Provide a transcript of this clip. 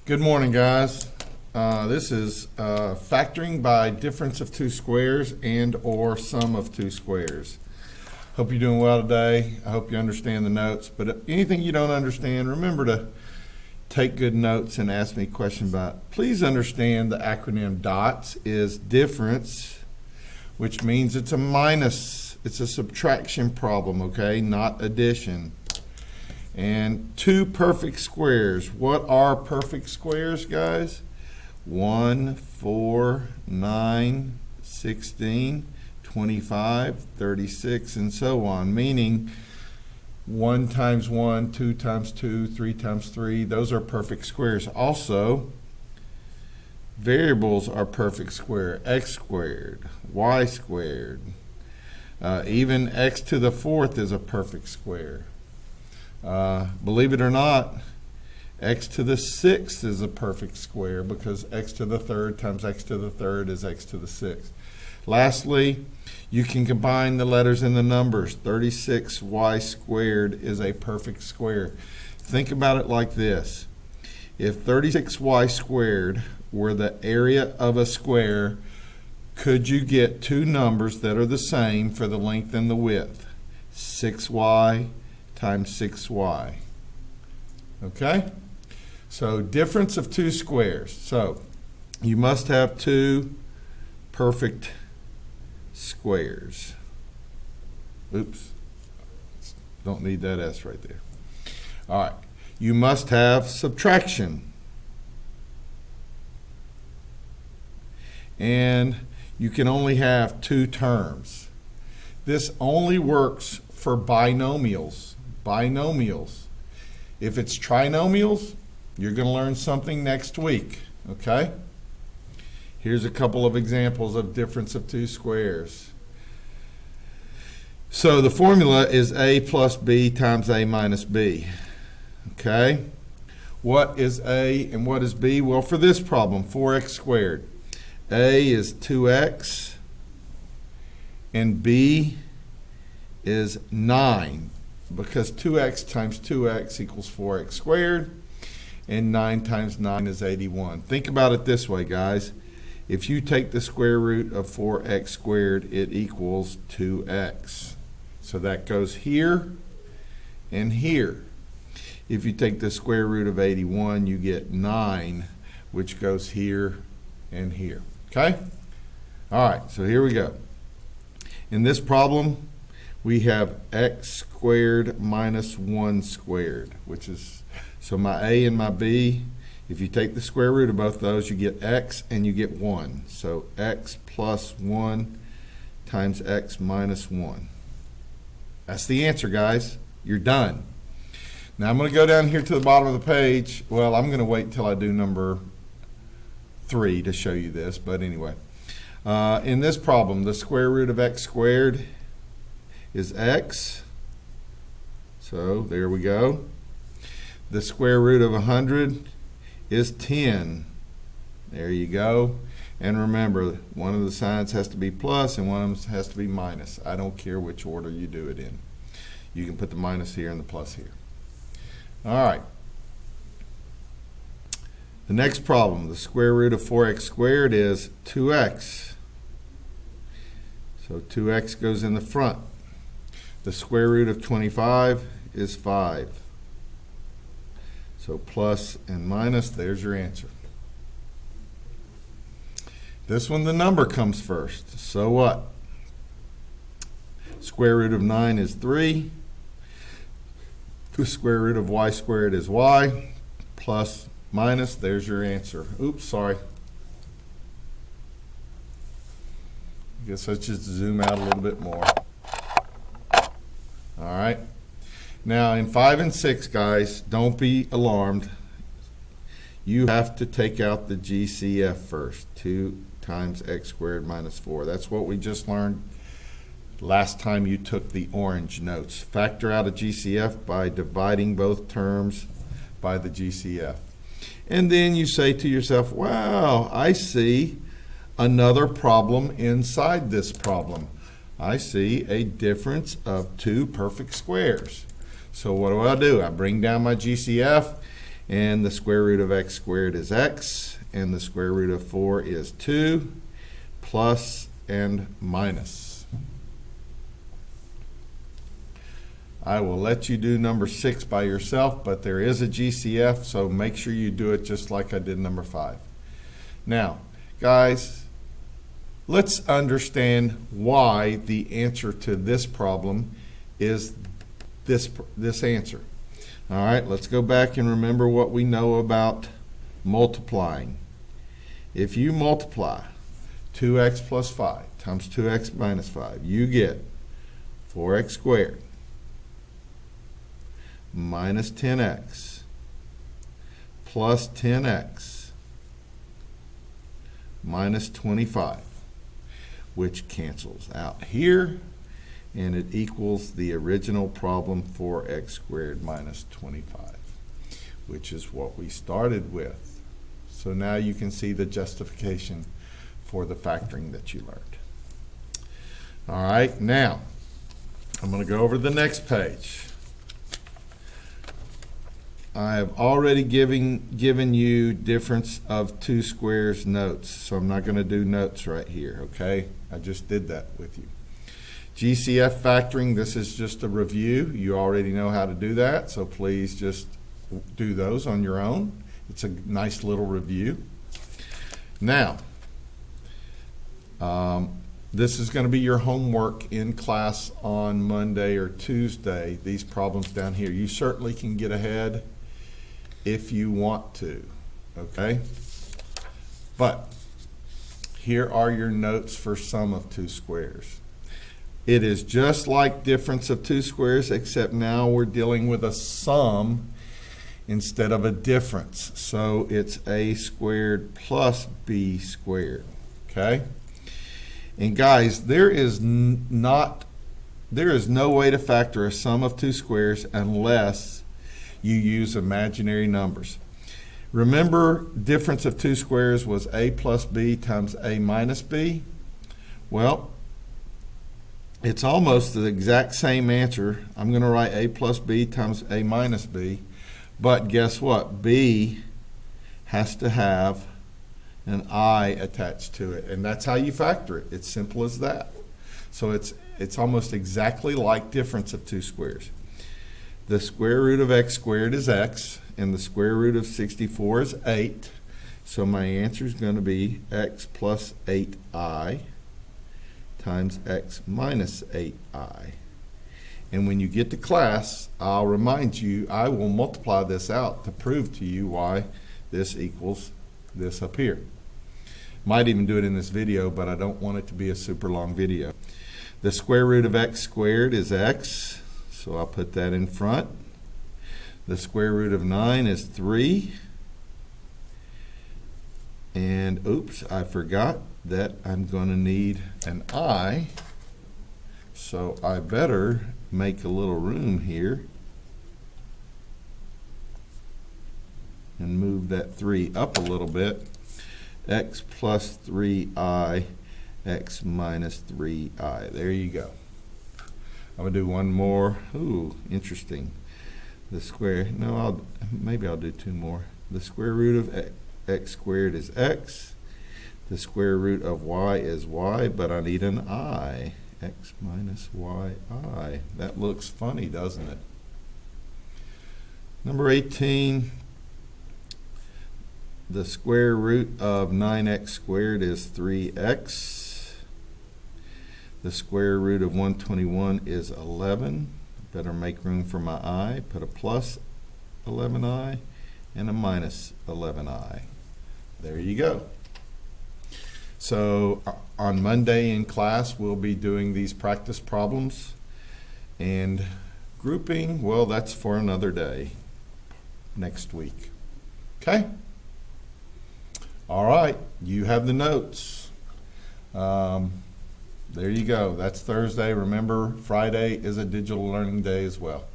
Good morning, guys. This is factoring by difference of two squares and or sum of two squares. Hope you're doing well today. I hope you understand the notes, but anything you don't understand, remember to take good notes and ask me questions about it. Please understand the acronym DOTS is difference, which means it's a minus. It's a subtraction problem, okay, not addition. And two perfect squares. What are perfect squares, guys? 1, 4, 9, 16, 25, 36, and so on. Meaning 1 times 1, 2 times 2, 3 times 3. Those are perfect squares. Also, variables are perfect square. X squared, y squared. Even x to the fourth is a perfect square. Believe it or not, x to the sixth is a perfect square because x to the third times x to the third is x to the sixth. Lastly, you can combine the letters and the numbers. 36y squared is a perfect square. Think about it like this. If 36y squared were the area of a square, could you get two numbers that are the same for the length and the width? 6y times 6y. Okay? So difference of two squares. So you must have two perfect squares. Oops. Don't need that S right there. All right. You must have subtraction. And you can only have two terms. This only works for binomials. Binomials. If it's trinomials, you're going to learn something next week, okay? Here's a couple of examples of difference of two squares. So the formula is a plus b times a minus b, okay? What is a and what is b? Well, for this problem, 4x squared. A is 2x and b is 9. Because 2x times 2x equals 4x squared, and 9 times 9 is 81. Think about it this way, guys. If you take the square root of 4x squared, it equals 2x. So that goes here and here. If you take the square root of 81, you get 9, which goes here and here. Okay? All right, so here we go. In this problem, we have x squared minus 1 squared, which is, so my a and my b, if you take the square root of both those, you get x and you get 1. So x plus 1 times x minus 1. That's the answer, guys. You're done. Now I'm going to go down here to the bottom of the page. Well, I'm going to wait until I do number 3 to show you this, but anyway. In this problem, the square root of x squared is x. So there we go. The square root of 100 is 10. There you go. And remember, one of the signs has to be plus and one of them has to be minus. I don't care which order you do it in. You can put the minus here and the plus here. All right. The next problem, the square root of 4x squared is 2x. So 2x goes in the front. The square root of 25 is 5. So plus and minus, there's your answer. This one, the number comes first. So what? Square root of 9 is 3. The square root of y squared is y. Plus, minus, there's your answer. Oops, sorry. I guess let's just zoom out a little bit more. All right. Now in 5 and 6, guys, don't be alarmed. You have to take out the GCF first. 2 times x squared minus 4. That's what we just learned last time you took the orange notes. Factor out a GCF by dividing both terms by the GCF. And then you say to yourself, wow, I see another problem inside this problem. I see a difference of two perfect squares. So what do? I bring down my GCF And the square root of x squared is x, and the square root of 4 is 2, plus and minus. I will let you do number 6 by yourself, but there is a GCF, so make sure you do it just like I did number 5. Now, guys, let's understand why the answer to this problem is this answer. All right, let's go back and remember what we know about multiplying. If you multiply 2x plus 5 times 2x minus 5, you get 4x squared minus 10x plus 10x minus 25, which cancels out here, and it equals the original problem 4x squared minus 25, which is what we started with. So now you can see the justification for the factoring that you learned. All right, now I'm going to go over to the next page. I have already given you difference of two squares notes, so I'm not going to do notes right here, okay? I just did that with you. GCF factoring, this is just a review. You already know how to do that, so please just do those on your own. It's a nice little review. Now, this is going to be your homework in class on Monday or Tuesday, these problems down here. You certainly can get ahead if you want to, okay? But here are your notes for sum of two squares. It is just like difference of two squares, except now we're dealing with a sum instead of a difference. So it's a squared plus b squared, okay? And guys, there is no way to factor a sum of two squares unless you use imaginary numbers. Remember, difference of two squares was a plus b times a minus b? Well, it's almost the exact same answer. I'm going to write a plus b times a minus b, but guess what? B has to have an I attached to it, and that's how you factor it. It's simple as that. So it's almost exactly like difference of two squares. The square root of x squared is x, and the square root of 64 is 8. So my answer is going to be x plus 8i times x minus 8i. And when you get to class, I'll remind you, I will multiply this out to prove to you why this equals this up here. Might even do it in this video, but I don't want it to be a super long video. The square root of x squared is x, so I'll put that in front. The square root of 9 is 3. And oops, I forgot that I'm going to need an I, so I better make a little room here and move that 3 up a little bit. X plus 3i, x minus 3i. There you go. I'm going to do one more. Ooh, interesting. The square, no, maybe I'll do two more. The square root of x squared is x. The square root of y is y, but I need an I. X minus yi. That looks funny, doesn't it? Number 18. The square root of 9x squared is 3x. The square root of 121 is 11. Better make room for my I. Put a plus 11i and a minus 11i. There you go. So on Monday in class, we'll be doing these practice problems. And grouping, well, that's for another day next week. Okay? All right, you have the notes. There you go. That's Thursday. Remember, Friday is a digital learning day as well.